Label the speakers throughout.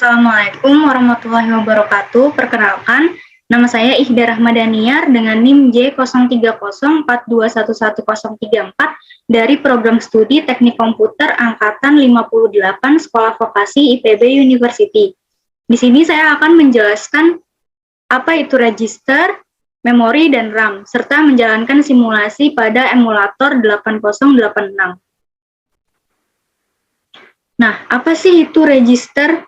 Speaker 1: Assalamualaikum warahmatullahi wabarakatuh. Perkenalkan, nama saya Ihda Rahmadaniar dengan NIM J0304211034 dari Program Studi Teknik Komputer Angkatan 58 Sekolah Vokasi IPB University. Di sini saya akan menjelaskan apa itu register, memori, dan RAM, serta menjalankan simulasi pada emulator 8086. Nah, apa sih itu register?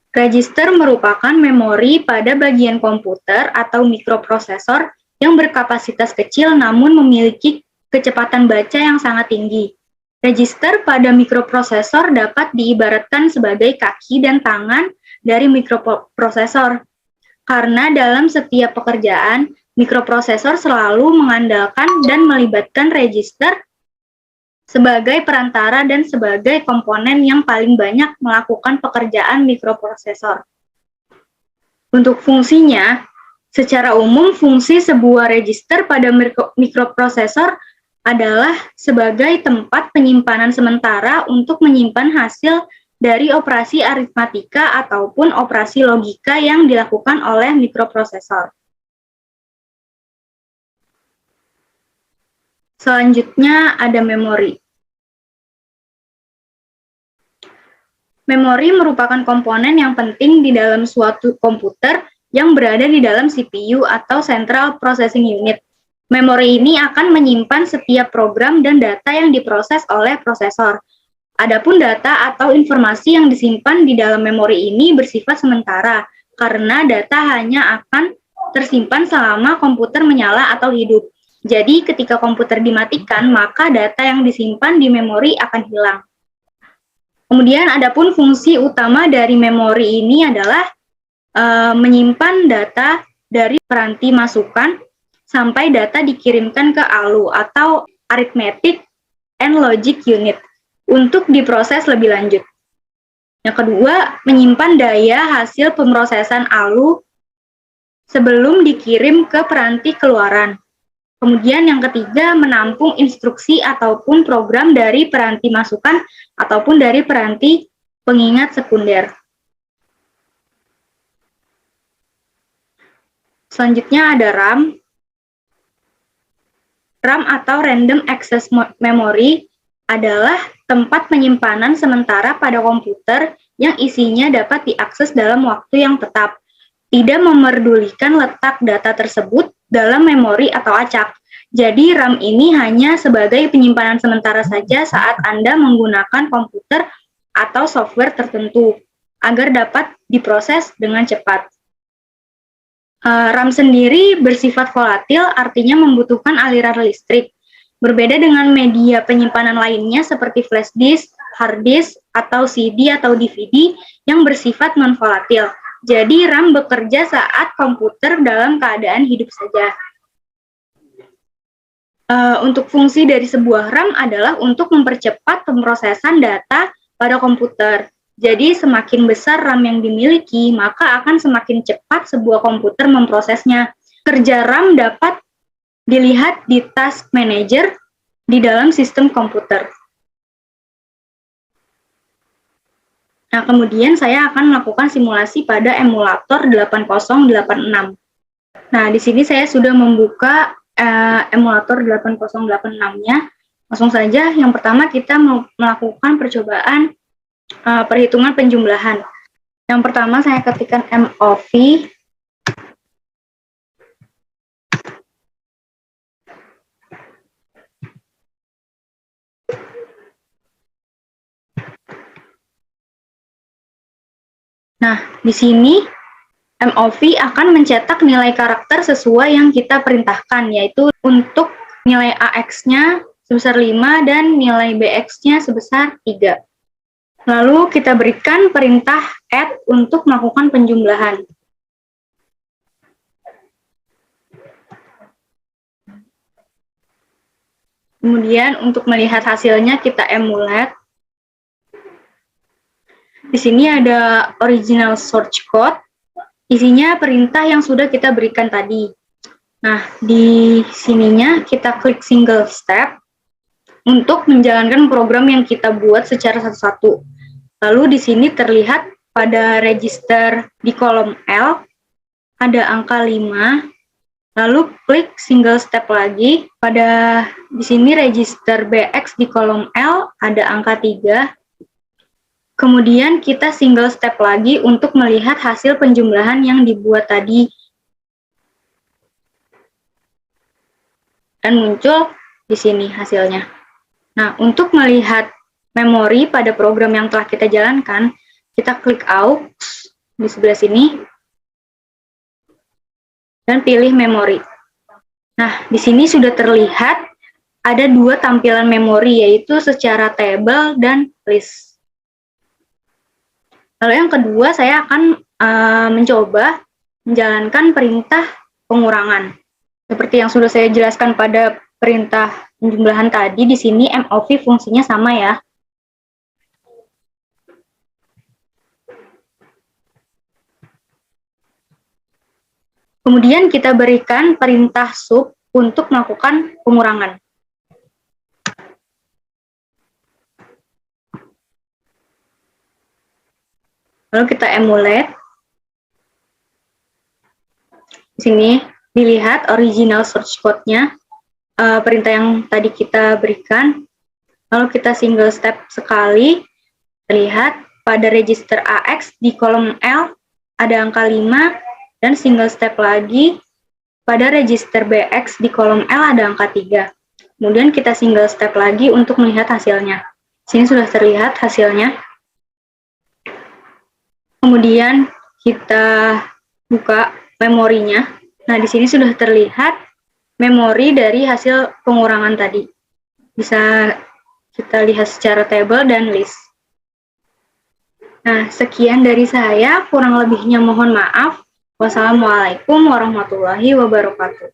Speaker 1: Register merupakan memori pada bagian komputer atau mikroprosesor yang berkapasitas kecil namun memiliki kecepatan baca yang sangat tinggi. Register pada mikroprosesor dapat diibaratkan sebagai kaki dan tangan dari mikroprosesor. Karena dalam setiap pekerjaan, mikroprosesor selalu mengandalkan dan melibatkan register sebagai perantara dan sebagai komponen yang paling banyak melakukan pekerjaan mikroprosesor. Untuk fungsinya, secara umum fungsi sebuah register pada mikroprosesor adalah sebagai tempat penyimpanan sementara untuk menyimpan hasil dari operasi aritmatika ataupun operasi logika yang dilakukan oleh mikroprosesor. Selanjutnya ada memori. Memori merupakan komponen yang penting di dalam suatu komputer yang berada di dalam CPU atau Central Processing Unit. Memori ini akan menyimpan setiap program dan data yang diproses oleh prosesor. Adapun data atau informasi yang disimpan di dalam memori ini bersifat sementara, karena data hanya akan tersimpan selama komputer menyala atau hidup. Jadi, ketika komputer dimatikan, maka data yang disimpan di memori akan hilang. Kemudian, adapun fungsi utama dari memori ini adalah menyimpan data dari peranti masukan sampai data dikirimkan ke ALU atau Arithmetic and Logic Unit untuk diproses lebih lanjut. Yang kedua, menyimpan daya hasil pemrosesan ALU sebelum dikirim ke peranti keluaran. Kemudian yang ketiga, menampung instruksi ataupun program dari peranti masukan ataupun dari peranti pengingat sekunder. Selanjutnya ada RAM. RAM atau Random Access Memory adalah tempat penyimpanan sementara pada komputer yang isinya dapat diakses dalam waktu yang tetap, tidak memerdulikan letak data tersebut dalam memori atau acak. Jadi RAM ini hanya sebagai penyimpanan sementara saja saat Anda menggunakan komputer atau software tertentu agar dapat diproses dengan cepat. RAM sendiri bersifat volatil, artinya membutuhkan aliran listrik. Berbeda dengan media penyimpanan lainnya seperti flash disk, hard disk, atau CD atau DVD yang bersifat non-volatil. Jadi RAM bekerja saat komputer dalam keadaan hidup saja. Untuk fungsi dari sebuah RAM adalah untuk mempercepat pemrosesan data pada komputer. Jadi semakin besar RAM yang dimiliki, maka akan semakin cepat sebuah komputer memprosesnya. Kerja RAM dapat dilihat di Task Manager di dalam sistem komputer. Nah, kemudian saya akan melakukan simulasi pada emulator 8086. Nah, di sini saya sudah membuka emulator 8086-nya. Langsung saja, yang pertama kita melakukan percobaan perhitungan penjumlahan. Yang pertama saya ketikkan MOV. Nah, di sini MOV akan mencetak nilai karakter sesuai yang kita perintahkan, yaitu untuk nilai AX-nya sebesar 5 dan nilai BX-nya sebesar 3. Lalu kita berikan perintah add untuk melakukan penjumlahan. Kemudian untuk melihat hasilnya kita emulate. Di sini ada original source code, isinya perintah yang sudah kita berikan tadi. Nah, di sininya kita klik single step untuk menjalankan program yang kita buat secara satu-satu. Lalu di sini terlihat pada register di kolom L ada angka 5. Lalu klik single step lagi. Pada di sini register BX di kolom L ada angka 3. Kemudian kita single step lagi untuk melihat hasil penjumlahan yang dibuat tadi. Dan muncul di sini hasilnya. Nah, untuk melihat memori pada program yang telah kita jalankan, kita klik AUX di sebelah sini dan pilih memori. Nah, di sini sudah terlihat ada dua tampilan memori, yaitu secara table dan list. Lalu yang kedua, saya akan mencoba menjalankan perintah pengurangan. Seperti yang sudah saya jelaskan pada perintah penjumlahan tadi, di sini MOV fungsinya sama ya. Kemudian kita berikan perintah sub untuk melakukan pengurangan. Lalu kita emulate. Di sini dilihat original source code-nya, perintah yang tadi kita berikan. Lalu kita single step sekali, terlihat pada register AX di kolom L ada angka 5, dan single step lagi pada register BX di kolom L ada angka 3. Kemudian kita single step lagi untuk melihat hasilnya. Sini sudah terlihat hasilnya. Kemudian kita buka memorinya. Nah, di sini sudah terlihat memori dari hasil pengurangan tadi. Bisa kita lihat secara table dan list. Nah, sekian dari saya. Kurang lebihnya mohon maaf. Wassalamualaikum warahmatullahi wabarakatuh.